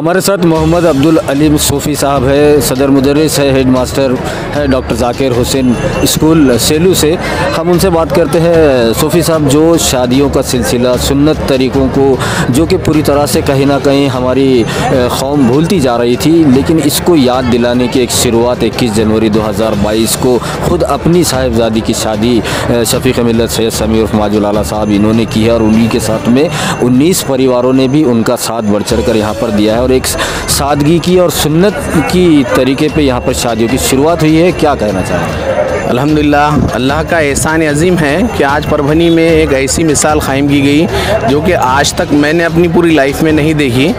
हमारे साथ मोहम्मद अब्दुल अलीम सूफ़ी साहब है, सदर मुदर्रिस है, हेड मास्टर है डॉक्टर ज़ाकिर हुसैन स्कूल सेलू से। हम उनसे बात करते हैं। सूफ़ी साहब, जो शादियों का सिलसिला सुन्नत तरीक़ों को जो कि पूरी तरह से कहीं ना कहीं हमारी कौम भूलती जा रही थी, लेकिन इसको याद दिलाने की एक शुरुआत 21 जनवरी 2022 को ख़ुद अपनी साहिबजादी की शादी शफ़ीक़ मिल्लत सैयद समी उर्फ़ माजुल आला साहब इन्होंने की है और उन्हीं के साथ में 19 परिवारों ने भी उनका साथ बढ़ चढ़ कर यहाँ पर दिया है और एक सादगी की और सुन्नत की तरीके पे यहाँ पर शादियों की शुरुआत हुई है। क्या कहना चाहेंगे? अल्हम्दुलिल्लाह, अल्लाह का एहसान अज़ीम है कि आज परभनी में एक ऐसी मिसाल क़ायम की गई जो कि आज तक मैंने अपनी पूरी लाइफ में नहीं देखी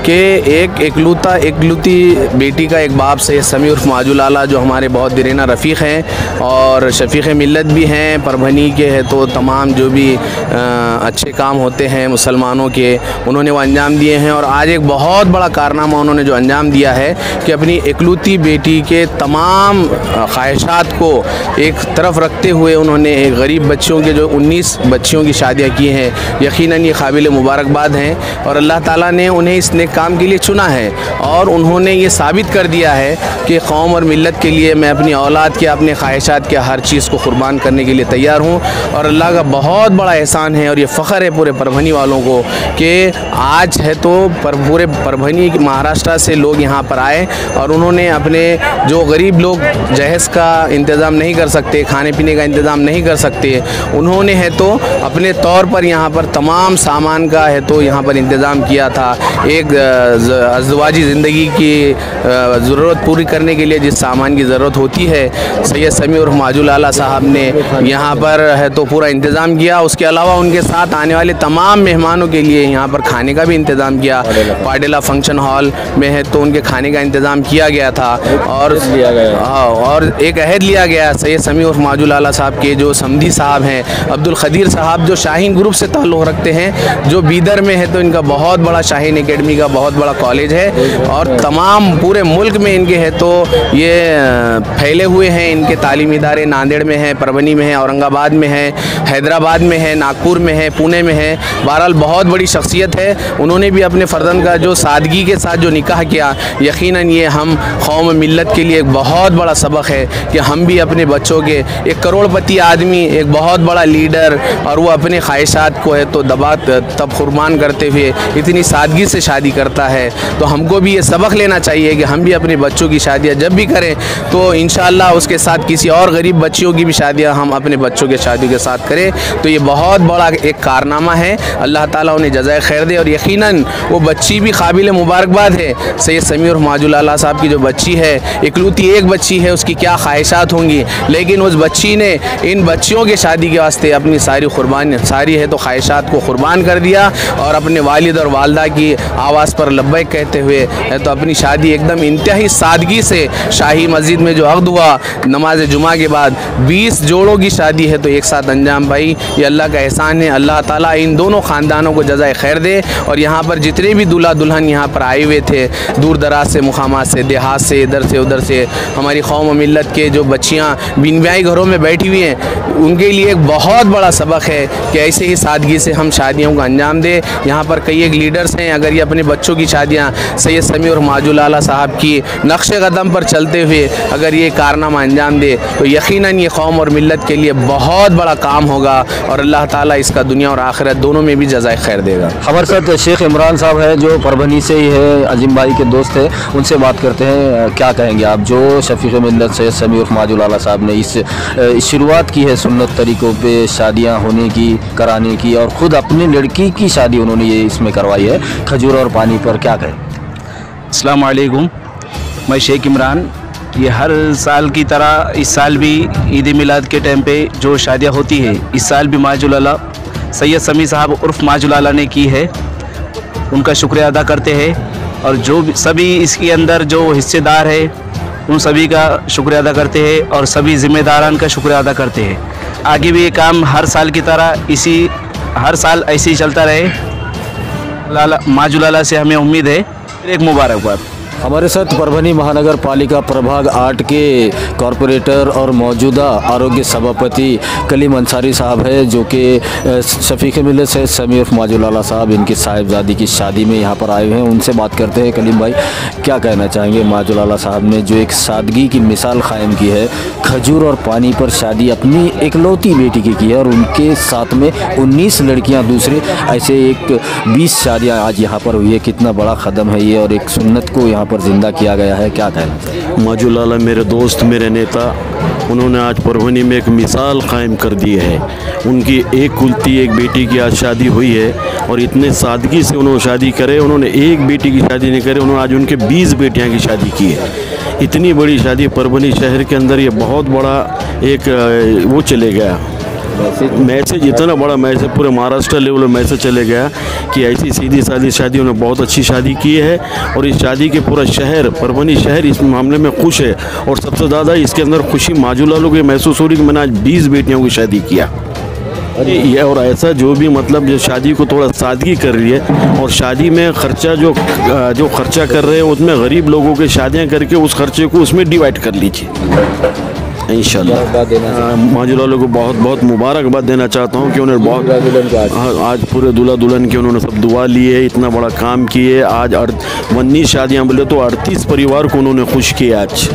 कि एक इकलौती बेटी का एक बाप से समी उर्फ़ माजुल आला जो हमारे बहुत दिरेना रफ़ीक़ हैं और शफ़ीक़ मिल्लत भी हैं परभनी के हैं, तो तमाम जो भी अच्छे काम होते हैं मुसलमानों के उन्होंने वो अंजाम दिए हैं। और आज एक बहुत बड़ा कारनामा उन्होंने जो अंजाम दिया है कि अपनी इकलौती बेटी के तमाम ख्वाहिशात को एक तरफ रखते हुए उन्होंने एक गरीब बच्चियों के जो 19 बच्चियों की शादियाँ की हैं। यकीनन ये काबिल मुबारकबाद हैं और अल्लाह ताला ने उन्हें इस नेक काम के लिए चुना है और उन्होंने ये साबित कर दिया है कि कौम और मिल्लत के लिए मैं अपनी औलाद के, अपने ख्वाहिशात के हर चीज़ को कुर्बान करने के लिए तैयार हूँ। और अल्लाह का बहुत बड़ा एहसान है और ये फ़ख्र है पूरे परभनी वालों को कि आज है तो पूरे परभनी महाराष्ट्र से लोग यहाँ पर आए और उन्होंने अपने जो गरीब लोग जहेज़ का इंतज़ाम नहीं कर सकते, खाने पीने का इंतज़ाम नहीं कर सकते, उन्होंने है तो अपने तौर पर यहाँ पर तमाम सामान का है तो यहाँ पर इंतज़ाम किया था। एक अज़वाजी ज़िंदगी की ज़रूरत पूरी करने के लिए जिस सामान की ज़रूरत होती है, सैयद समी उर्फ़ माजुल आला साहब ने यहाँ पर है तो पूरा इंतज़ाम किया। उसके अलावा उनके साथ आने वाले तमाम मेहमानों के लिए यहाँ पर खाने का भी इंतज़ाम किया। पाडेला फंक्शन हॉल में है तो उनके खाने का इंतज़ाम किया गया था और एक अहद लिया गया सैयद समी उर्फ़ माजुल आला साहब के जो समधी साहब हैं अब्दुल ख़दीर साहब, जो शाहीन ग्रुप से ताल्लुक़ रखते हैं, जो बीदर में है तो इनका बहुत बड़ा शाहीन एकेडमी का बहुत बड़ा कॉलेज है और तमाम पूरे मुल्क में इनके है तो ये फैले हुए हैं। इनके तालीमी इदारे नांदेड़ में हैं, परभनी में हैं, औरंगाबाद में हैं, हैदराबाद में है, नागपुर में है, पुणे में है। बहरहाल बहुत बड़ी शख्सियत है। उन्होंने भी अपने फ़र्जंद का जो सादगी के साथ जो निकाह किया, यकीनन ये हम कौम मिल्लत के लिए एक बहुत बड़ा सबक है कि हम भी अपने बच्चों के, एक करोड़पति आदमी, एक बहुत बड़ा लीडर, और वो अपने ख्वाहिशात को है तो दबा तब कुर्बान करते हुए इतनी सादगी से शादी करता है। तो हमको भी ये सबक लेना चाहिए कि हम भी अपने बच्चों की शादियाँ जब भी करें तो इंशाअल्लाह उसके साथ किसी और गरीब बच्चियों की भी शादियाँ हम अपने बच्चों के शादियों के साथ करें। तो ये बहुत बड़ा एक कारनामा है। अल्लाह ताला उन्हें जज़ाए खैर दे और यकीनन वो बच्ची भी काबिल मुबारकबाद है। सैयद समी उर्फ़ माजुल आला साहब की जो बच्ची है, इकलौती एक बच्ची है, उसकी क्या ख्वाहिशात होंगी, लेकिन उस बच्ची ने इन बच्चियों के शादी के वास्ते अपनी सारी है तो ख्वाहिशात को कुर्बान कर दिया और अपने वालिद और वालदा की आवाज़ पर लब्बैक कहते हुए है तो अपनी शादी एकदम इंतहाई सादगी से शाही मस्जिद में जो अक़्द हुआ नमाज जुमा के बाद 20 जोड़ों की शादी है तो एक साथ अंजाम पाई। ये अल्लाह का एहसान है। अल्लाह ताला इन दोनों ख़ानदानों को जज़ाए खैर दे और यहाँ पर जितने भी दूल्हा दुल्हन यहाँ पर आए हुए थे दूर दराज से, मुकामात से, देहात से, इधर से उधर से, हमारी कौम और मिल्लत के जो बच्चियाँ बिन ब्याही घरों में बैठी हुई हैं, उनके लिए एक बहुत बड़ा सबक है कि ऐसे ही सादगी से हम शादियों का अंजाम दें। यहाँ पर कई एक लीडर्स हैं, अगर ये अपने बच्चों की शादियाँ सैयद समी और माजुल आला साहब की नक्शे कदम पर चलते हुए अगर ये कारनामा अंजाम दे तो यकीनन ये कौम और मिल्लत के लिए बहुत बड़ा काम होगा और अल्लाह ताला इसका दुनिया और आखिरत दोनों में भी जज़ाए खैर देगा। हमारे साथ शेख इमरान साहब है जो परभनी से ही है, अजीम भाई के दोस्त है, उनसे बात करते हैं। क्या कहेंगे आप, जो शफ़ीक़ मिल्लत सैयद समी उर्फ़ माजुल आला साहब ने इस शुरुआत की है सुन्नत तरीक़ों पे शादियाँ होने की, कराने की, और ख़ुद अपनी लड़की की शादी उन्होंने ये इसमें करवाई है खजूर और पानी पर, क्या कहें? अस्सलाम वालेकुम, मैं शेख इमरान। ये हर साल की तरह इस साल भी ईद मिलाद के टाइम पे जो शादियाँ होती है, इस साल भी माजुल आला सैयद समी साहब उर्फ़ माजुल आला ने की है। उनका शुक्रिया अदा करते हैं और जो सभी इसके अंदर जो हिस्सेदार है उन सभी का शुक्रिया अदा करते हैं और सभी ज़िम्मेदारान का शुक्रिया अदा करते हैं। आगे भी ये काम हर साल की तरह हर साल ऐसे ही चलता रहे। माजुल आला से हमें उम्मीद है। एक मुबारकबाद। हमारे साथ परभनी महानगर पालिका प्रभाग 8 के कॉरपोरेटर और मौजूदा आरोग्य सभापति कलीम अंसारी साहब है, जो कि शफीक मिलत से समी उर्फ माजुलाला साहब इनकी साहिबजादी की शादी में यहाँ पर आए हुए हैं। उनसे बात करते हैं। कलीम भाई, क्या कहना चाहेंगे? माजुलाला साहब ने जो एक सादगी की मिसाल कायम की है, खजूर और पानी पर शादी अपनी इकलौती बेटी की है और उनके साथ में 19 लड़कियाँ दूसरे, ऐसे एक 20 शादियाँ आज यहाँ पर हुई है। कितना बड़ा कदम है ये और एक सुन्नत को यहाँ पर जिंदा किया गया है, क्या कहना चाहिए? माजुलाला मेरे दोस्त, मेरे नेता, उन्होंने आज परभनी में एक मिसाल कायम कर दी है। उनकी एक कुलती एक बेटी की आज शादी हुई है और इतने सादगी से उन्होंने शादी करे। उन्होंने एक बेटी की शादी नहीं करे, उन्होंने आज उनके 20 बेटियां की शादी की है। इतनी बड़ी शादी परभनी शहर के अंदर, ये बहुत बड़ा एक वो चले गया मैसेज, इतना बड़ा मैसेज पूरे महाराष्ट्र लेवल में मैसेज चले गया कि ऐसी सीधी सादी शादी उन्होंने बहुत अच्छी शादी की है और इस शादी के पूरा शहर, परभनी शहर इस मामले में खुश है। और सबसे ज़्यादा इसके अंदर खुशी माजुलाला को महसूस हो रही कि मैंने आज 20 बेटियों की शादी किया। ये और ऐसा जो भी मतलब जो शादी को थोड़ा सादगी कर रही है और शादी में खर्चा जो खर्चा कर रहे हैं उसमें गरीब लोगों के शादियाँ करके उस खर्चे को उसमें डिवाइड कर लीजिए। इंशाल्लाह माजुलाला को बहुत बहुत मुबारकबाद देना चाहता हूँ कि उन्होंने बहुत आज पूरे दूल्हा दुल्हन के उन्होंने सब दुआ ली है, इतना बड़ा काम किए। आज 19 शादियाँ बोले तो 38 परिवार को उन्होंने खुश किया। आज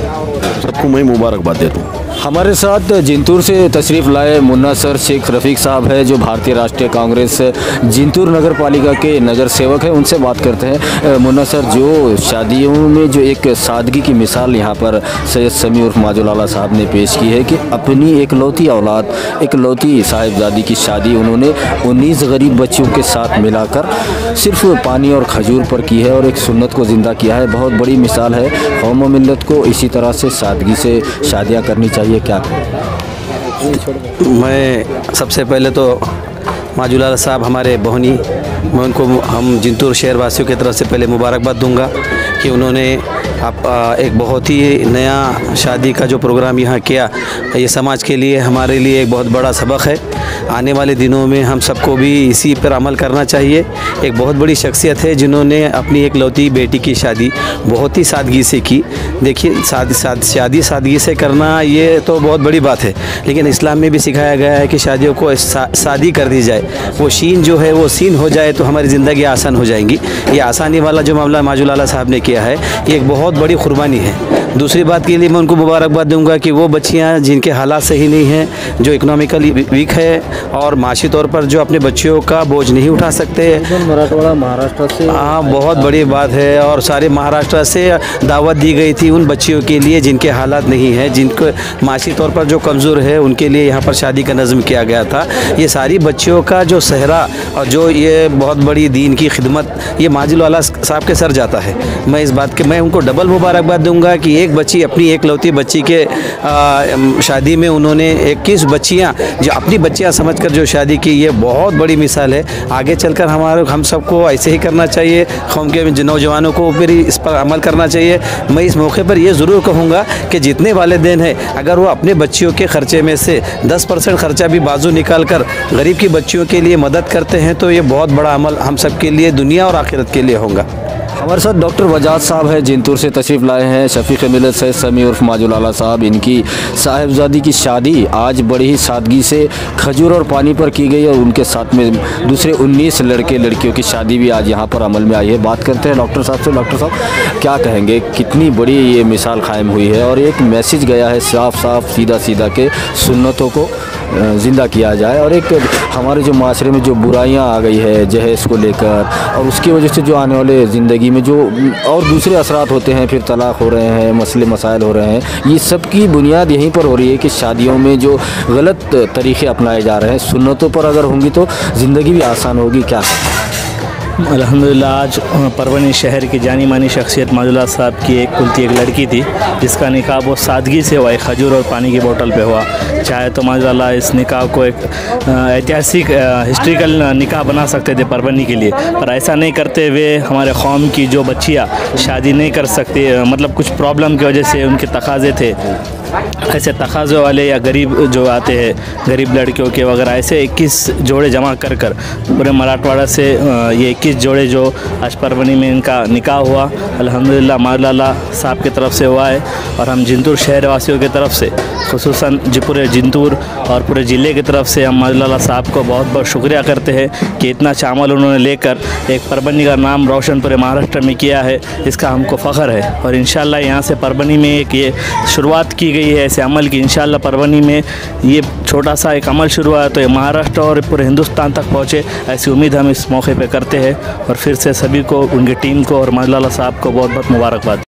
सबको मैं मुबारकबाद देता हूँ। हमारे साथ जिंतूर से तशरीफ़ लाए मुन्ना सर शेख रफ़ीक साहब है, जो भारतीय राष्ट्रीय कांग्रेस जिंतूर नगर पालिका के नगर सेवक हैं। उनसे बात करते हैं। मुन्ना सर, जो शादियों में जो एक सादगी की मिसाल यहाँ पर सैयद समी उर्फ माजुलाला साहब ने पेश की है कि अपनी इकलौती औलाद, इकलौती साहिबजादी की शादी उन्होंने 19 गरीब बच्चियों के साथ मिलाकर सिर्फ पानी और खजूर पर की है और एक सुन्नत को ज़िंदा किया है। बहुत बड़ी मिसाल है। कौम व मिल्लत को इसी तरह से सादगी से शादियाँ करनी चाहिए, क्या? मैं सबसे पहले तो माजुलाला साहब हमारे बहनी, मैं उनको हम जिंतूर शहर वासियों की तरफ से पहले मुबारकबाद दूंगा कि उन्होंने एक बहुत ही नया शादी का जो प्रोग्राम यहाँ किया। ये समाज के लिए, हमारे लिए एक बहुत बड़ा सबक है। आने वाले दिनों में हम सबको भी इसी पर अमल करना चाहिए। एक बहुत बड़ी शख्सियत है जिन्होंने अपनी एक लौती बेटी की शादी बहुत ही सादगी से की। देखिए, शादी सादगी से करना ये तो बहुत बड़ी बात है, लेकिन इस्लाम में भी सिखाया गया है कि शादियों को शादी कर दी जाए, वो शीन जो है वो सीन हो जाए तो हमारी ज़िंदगी आसान हो जाएंगी। ये आसानी वाला जो मामला माजुलाला साहब ने किया है, ये एक बहुत बड़ी कुर्बानी है। दूसरी बात के लिए मैं उनको मुबारकबाद दूंगा कि वो बच्चियां जिनके हालात सही नहीं हैं, जो इकोनॉमिकली वीक है और माशी तौर पर जो अपने बच्चियों का बोझ नहीं उठा सकते, मराठवाड़ा महाराष्ट्र से, हाँ बहुत बड़ी बात है। और सारे महाराष्ट्र से दावत दी गई थी उन बच्चियों के लिए जिनके हालात नहीं है, जिनको माशी तौर पर जो कमज़ोर है, उनके लिए यहाँ पर शादी का नज़्म किया गया था। ये सारी बच्चियों का जो सहरा और जो ये बहुत बड़ी दीन की खिदमत, ये माजुलाला साहब के सर जाता है। मैं इस बात के मैं उनको डबल मुबारकबाद दूंगा कि एक बच्ची, अपनी एक लौती बच्ची के शादी में उन्होंने 21 बच्चियां जो अपनी बच्चियां समझकर जो शादी की, ये बहुत बड़ी मिसाल है। आगे चलकर हम सबको ऐसे ही करना चाहिए। कौम के नौजवानों को फिर इस पर अमल करना चाहिए। मैं इस मौके पर ये ज़रूर कहूँगा कि जितने वालिदैन हैं, अगर वो अपने बच्चियों के ख़र्चे में से 10% ख़र्चा भी बाजू निकाल कर गरीब की बच्चियों के लिए मदद करते हैं तो ये बहुत बड़ा अमल हम सब के लिए, दुनिया और आखिरत के लिए होगा। हमारे साथ डॉक्टर वजाद साहब है, जिंतूर से तशरीफ़ लाए हैं। शफीक मिलत सैयद समी उर्फ माजुलाला साहब, इनकी साहिबजादी की शादी आज बड़ी ही सादगी से खजूर और पानी पर की गई और उनके साथ में दूसरे 19 लड़के लड़कियों की शादी भी आज यहाँ पर अमल में आई है। बात करते हैं डॉक्टर साहब से। डॉक्टर साहब, क्या कहेंगे, कितनी बड़ी ये मिसाल कायम हुई है और एक मैसेज गया है साफ साफ सीधा सीधा के सुन्नतों को ज़िंदा किया जाए और एक हमारे जो माशरे में जो बुराइयां आ गई है जहेज़ को लेकर, और उसकी वजह से जो आने वाले ज़िंदगी में जो और दूसरे असरात होते हैं, फिर तलाक़ हो रहे हैं, मसले मसाइल हो रहे हैं, ये सब की बुनियाद यहीं पर हो रही है कि शादियों में जो गलत तरीक़े अपनाए जा रहे हैं, सुन्नतों पर अगर होंगी तो ज़िंदगी भी आसान होगी। क्या अल्हम्दुलिल्लाह आज परभनी शहर की जानी मानी शख्सियत माजुलाला साहब की एक कुलती एक लड़की थी जिसका निकाह बहुत सादगी से हुआ, एक खजूर और पानी की बोतल पे हुआ। चाहे तो माजुलाला इस निकाह को एक ऐतिहासिक हिस्ट्रिकल निकाह बना सकते थे परभनी के लिए, पर ऐसा नहीं करते हुए हमारे कौम की जो बच्चियाँ शादी नहीं कर सकती, मतलब कुछ प्रॉब्लम की वजह से उनके तकाज़े थे ऐसे तकाज़े वाले या गरीब जो आते हैं, गरीब लड़कियों के वगैरह, ऐसे 21 जोड़े जमा कर पूरे मराठवाड़ा से ये 21 जोड़े जो आज परभनी में इनका निकाह हुआ, अल्हम्दुलिल्लाह मौला साहब की तरफ से हुआ है। और हम जिंतूर शहर वासियों की तरफ से, खुसूसन पूरे जिंतूर और पूरे ज़िले की तरफ से हम मौला साहब को बहुत बहुत शुक्रिया करते हैं कि इतना चावल उन्होंने लेकर एक परभनी का नाम रोशन पूरे महाराष्ट्र में किया है, इसका हमको फ़ख्र है। और इंशाल्लाह यहाँ से परभनी में एक ये शुरुआत की गई है ऐसे अमल की, इंशाल्लाह परभनी में ये छोटा सा एक अमल शुरू हुआ है तो ये महाराष्ट्र और पूरे हिंदुस्तान तक पहुँचे, ऐसी उम्मीद हम इस मौके पे करते हैं। और फिर से सभी को, उनकी टीम को और मौला साहब को बहुत बहुत मुबारकबाद।